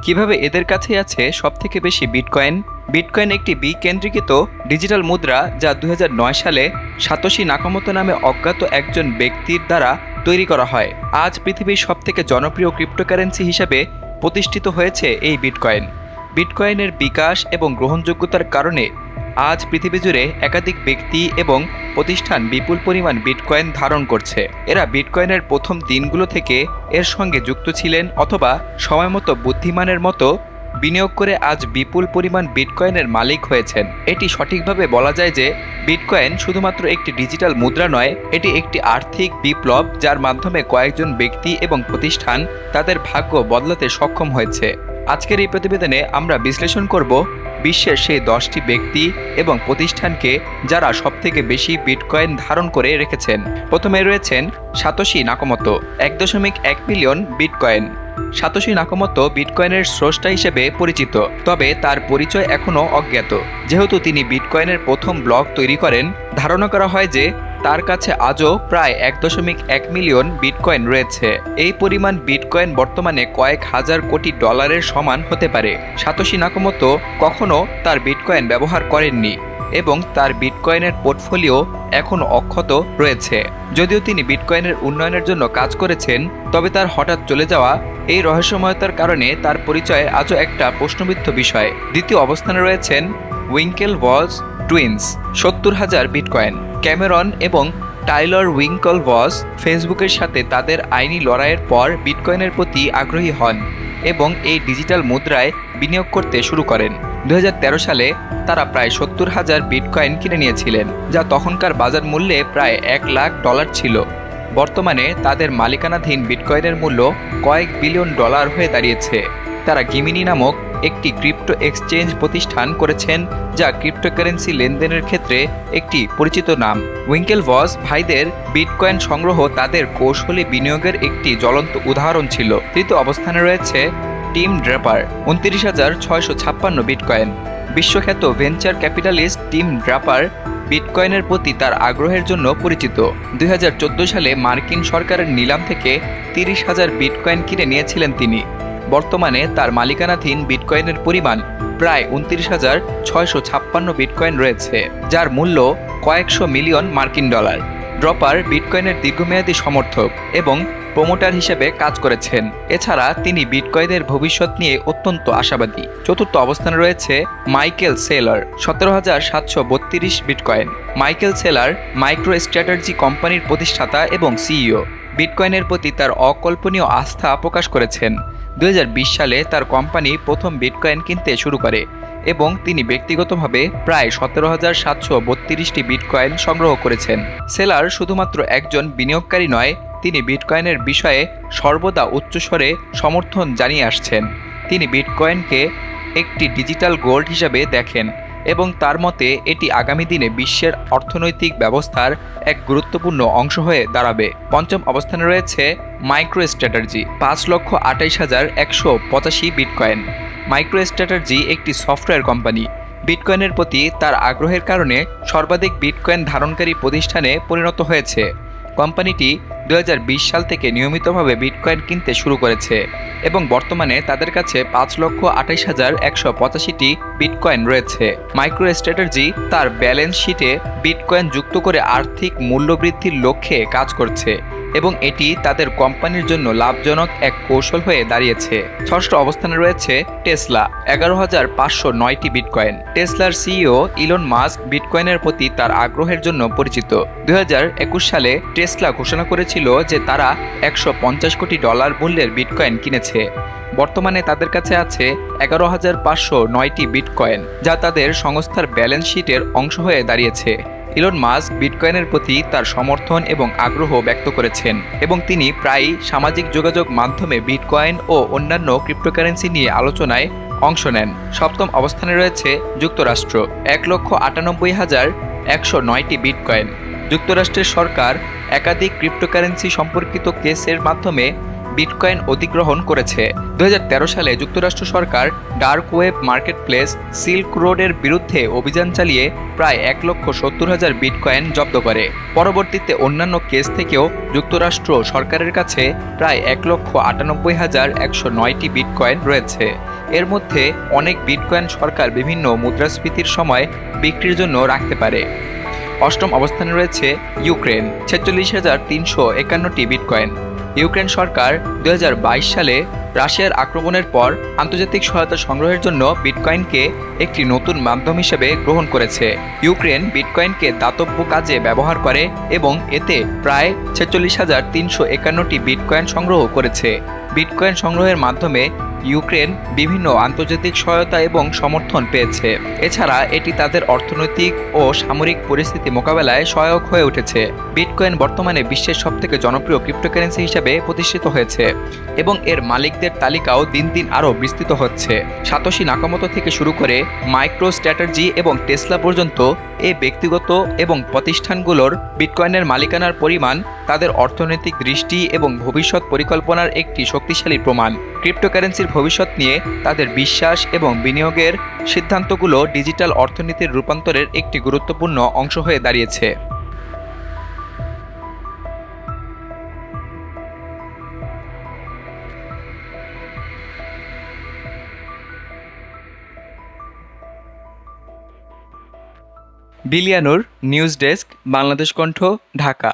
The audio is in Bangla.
কিভাবে এদের কাছে আছে সবথেকে বেশি বিটকয়েন? বিটকয়েন একটি বিকেন্দ্রীকৃত ডিজিটাল মুদ্রা যা 2009 সালে সাতোশি নাকামোতো নামে অজ্ঞাত একজন ব্যক্তির দ্বারা তৈরি করা হয়। আজ পৃথিবীর সবথেকে জনপ্রিয় ক্রিপ্টোকারেন্সি হিসেবে প্রতিষ্ঠিত হয়েছে এই বিটকয়েন। বিটকয়েনের বিকাশ এবং গ্রহণযোগ্যতার কারণে আজ পৃথিবী জুড়ে একাধিক ব্যক্তি এবং প্রতিষ্ঠান বিপুল পরিমাণ বিটকয়েন ধারণ করছে। এরা বিটকয়েনের প্রথম দিনগুলো থেকে এর সঙ্গে যুক্ত ছিলেন অথবা সময়মতো বুদ্ধিমানের মতো বিনিয়োগ করে আজ বিপুল পরিমাণ বিটকয়েনের মালিক হয়েছেন। এটি সঠিকভাবে বলা যায় যে বিটকয়েন শুধুমাত্র একটি ডিজিটাল মুদ্রা নয়, এটি একটি আর্থিক বিপ্লব যার মাধ্যমে কয়েকজন ব্যক্তি এবং প্রতিষ্ঠান তাদের ভাগ্য বদলাতে সক্ষম হয়েছে। আজকের এই প্রতিবেদনে আমরা বিশ্লেষণ করব বিশ্বের সেই 10টি ব্যক্তি এবং প্রতিষ্ঠানকে যারা সবথেকে বেশি বিটকয়েন ধারণ করে রেখেছেন। প্রথমে রয়েছেন সাতোশি নাকামোতো, 1.1 মিলিয়ন বিটকয়েন। সাতোশি নাকামোতো বিটকয়েনের স্রষ্টা হিসেবে পরিচিত, তবে তার পরিচয় এখনও অজ্ঞাত। যেহেতু তিনি বিটকয়েনের প্রথম ব্লক তৈরি করেন, ধারণা করা হয় যে তার কাছে আজও প্রায় 1.1 মিলিয়ন বিটকয়েন রয়েছে। এই পরিমাণ বিটকয়েন বর্তমানে কয়েক হাজার কোটি ডলারের সমান হতে পারে। সাতোশি নাকামোতো কখনো তার বিটকয়েন ব্যবহার করেননি এবং তার বিটকয়েনের পোর্টফোলিও এখনও অক্ষত রয়েছে। যদিও তিনি বিটকয়েনের উন্নয়নের জন্য কাজ করেছেন, তবে তার হঠাৎ চলে যাওয়া এই রহস্যময়তার কারণে তার পরিচয় আজও একটা প্রশ্নবিদ্ধ বিষয়। দ্বিতীয় অবস্থানে রয়েছেন উইঙ্কেলভস টুইন্স, 70,000 বিটকয়েন। ক্যামেরন এবং টাইলর উইঙ্কেলভস ফেসবুকের সাথে তাদের আইনি লড়াইয়ের পর বিটকয়েনের প্রতি আগ্রহী হন এবং এই ডিজিটাল মুদ্রায় বিনিয়োগ করতে শুরু করেন। 2013 সালে তারা প্রায় 70,000 বিটকয়েন কিনে নিয়েছিলেন, যা তখনকার বাজার মূল্যে প্রায় $1 লাখ ছিল। বর্তমানে তাদের মালিকানাধীন বিটকয়েনের মূল্য কয়েক বিলিয়ন ডলার হয়ে দাঁড়িয়েছে। তারা গিমিনি নামক একটি ক্রিপ্টো এক্সচেঞ্জ প্রতিষ্ঠান করেছেন, যা ক্রিপ্টোকারেন্সি লেনদেনের ক্ষেত্রে একটি পরিচিত নাম। উইঙ্কেলভস ভাইদের বিটকয়েন সংগ্রহ তাদের কৌশলী বিনিয়োগের একটি জ্বলন্ত উদাহরণ ছিল। তৃতীয় অবস্থানে রয়েছে টিম ড্রাপার, 29,656 বিটকয়েন। বিশ্বখ্যাত ভেঞ্চার ক্যাপিটালিস্ট টিম ড্রাপার বিটকয়েনের প্রতি তার আগ্রহের জন্য পরিচিত। 2014 সালে মার্কিন সরকারের নিলাম থেকে 30,000 বিটকয়েন কিনে নিয়েছিলেন তিনি। বর্তমানে তার মালিকানাধীন বিটকয়েনের পরিমাণ প্রায় 29,656 বিটকয়েন রয়েছে, যার মূল্য কয়েকশো মিলিয়ন মার্কিন ডলার। ড্রপার বিটকয়েনের দীর্ঘমেয়াদী সমর্থক এবং প্রমোটার হিসেবে কাজ করেছেন। এছাড়া তিনি বিটকয়েনের ভবিষ্যৎ নিয়ে অত্যন্ত আশাবাদী। চতুর্থ অবস্থানে রয়েছে Michael seller, 17,732 bitcoin. Michael seller micro strategy কোম্পানির প্রতিষ্ঠাতা এবং সিইও। বিটকয়েনের প্রতি তার অকল্পনীয় আস্থা প্রকাশ করেছেন। 2020 সালে তার কোম্পানি প্রথম বিটকয়েন কিনতে শুরু করে এবং তিনি ব্যক্তিগতভাবে প্রায় 17,732টি বিটকয়েন সংগ্রহ করেছেন। সেলার শুধুমাত্র একজন বিনিয়োগকারী নয়, তিনি বিটকয়েনের বিষয়ে সর্বদা উচ্চস্বরে সমর্থন জানিয়ে আসছেন। তিনি বিটকয়েনকে একটি ডিজিটাল গোল্ড হিসাবে দেখেন এবং তার মতে এটি আগামী দিনে বিশ্বের অর্থনৈতিক ব্যবস্থার এক গুরুত্বপূর্ণ অংশ হয়ে দাঁড়াবে। পঞ্চম অবস্থানে রয়েছে micro strategy, 5,28,185 bitcoin. Micro strategy একটি সফটওয়্যার কোম্পানি। বিটকয়েনের প্রতি তার আগ্রহের কারণে সর্বাধিক বিটকয়েন ধারণকারী প্রতিষ্ঠানে পরিণত হয়েছে। কোম্পানিটি 2020 সাল থেকে নিয়মিতভাবে বিটকয়েন কিনতে শুরু করেছে এবং বর্তমানে তাদের কাছে 5,28,185টি বিটকয়েন রয়েছে। মাইক্রো স্ট্র্যাটেজি তার ব্যালেন্স শিটে বিটকয়েন যুক্ত করে আর্থিক মূল্যবৃদ্ধির লক্ষ্যে কাজ করছে এবং এটি তাদের কোম্পানির জন্য লাভজনক এক কৌশল হয়ে দাঁড়িয়েছে। ষষ্ঠ অবস্থানে রয়েছে টেসলা, 11,509টি বিটকয়েন। টেসলার সিইও ইলন মাস্ক বিটকয়েনের প্রতি তার আগ্রহের জন্য পরিচিত। 2021 সালে টেসলা ঘোষণা করেছিল যে তারা $150 কোটি মূল্যের বিটকয়েন কিনেছে। বর্তমানে তাদের কাছে আছে 11,509টি বিটকয়েন, যা তাদের সংস্থার ব্যালেন্স শিটের অংশ হয়ে দাঁড়িয়েছে। ইলন মাস্ক বিটকয়েনের প্রতি তার সমর্থন এবং আগ্রহ ব্যক্ত করেছেন এবং তিনি প্রায়ই সামাজিক যোগাযোগ মাধ্যমে বিটকয়েন ও অন্যান্য ক্রিপ্টোকারেন্সি নিয়ে আলোচনায় অংশ নেন। সপ্তম অবস্থানে রয়েছে যুক্তরাষ্ট্র, 1,98,109টি বিটকয়েন। যুক্তরাষ্ট্রের সরকার একাধিক ক্রিপ্টোকারেন্সি সম্পর্কিত কেসের মাধ্যমে বিটকয়েন অধিগ্রহণ করেছে। 2013 সালে যুক্তরাষ্ট্র সরকার ডার্ক ওয়েব মার্কেটপ্লেস সিল্ক রোডের বিরুদ্ধে অভিযান চালিয়ে প্রায় 1,70,000 বিটকয়েন জব্দ করে। পরবর্তীতে অন্যান্য কেস থেকেও যুক্তরাষ্ট্র সরকারের কাছে প্রায় 1,98,109টি বিটকয়েন রয়েছে। এর মধ্যে অনেক বিটকয়েন সরকার বিভিন্ন মুদ্রাস্ফীতির সময় বিক্রির জন্য রাখতে পারে। অষ্টম অবস্থানে রয়েছে ইউক্রেন, 46,351টি বিটকয়েন। ইউক্রেন সরকার 2022 সালে রাশিয়ার আক্রমণের পর আন্তর্জাতিক সহায়তা সংগ্রহের জন্য বিটকয়েনকে একটি নতুন মাধ্যম হিসেবে গ্রহণ করেছে। ইউক্রেন বিটকয়েনকে দাতব্য কাজে ব্যবহার করে এবং এতে প্রায় 46,351টি বিটকয়েন সংগ্রহ করেছে। বিটকয়েন সংগ্রহের মাধ্যমে ইউক্রেন বিভিন্ন আন্তর্জাতিক সহায়তা এবং সমর্থন পেয়েছে। এছাড়া এটি তাদের অর্থনৈতিক ও সামরিক পরিস্থিতি মোকাবেলায় সহায়ক হয়ে উঠেছে। বিটকয়েন বর্তমানে বিশ্বের সবথেকে জনপ্রিয় ক্রিপ্টোকারেন্সি হিসেবে প্রতিষ্ঠিত হয়েছে এবং এর মালিকদের তালিকাও দিন দিন আরও বিস্তৃত হচ্ছে। সাতোশি নাকামোতো থেকে শুরু করে মাইক্রো স্ট্র্যাটেজি এবং টেসলা পর্যন্ত এই ব্যক্তিগত এবং প্রতিষ্ঠানগুলোর বিটকয়েনের মালিকানার পরিমাণ তাদের অর্থনৈতিক দৃষ্টি এবং ভবিষ্যৎ পরিকল্পনার একটি শক্তিশালী প্রমাণ। ক্রিপ্টোকারেন্সির ভবিষ্যৎ নিয়ে তাদের বিশ্বাস এবং বিনিয়োগের সিদ্ধান্তগুলো ডিজিটাল অর্থনীতির রূপান্তরের একটি গুরুত্বপূর্ণ অংশ হয়ে দাঁড়িয়েছে। বিলিয়ানুর নিউজ ডেস্ক, বাংলাদেশ কণ্ঠ, ঢাকা।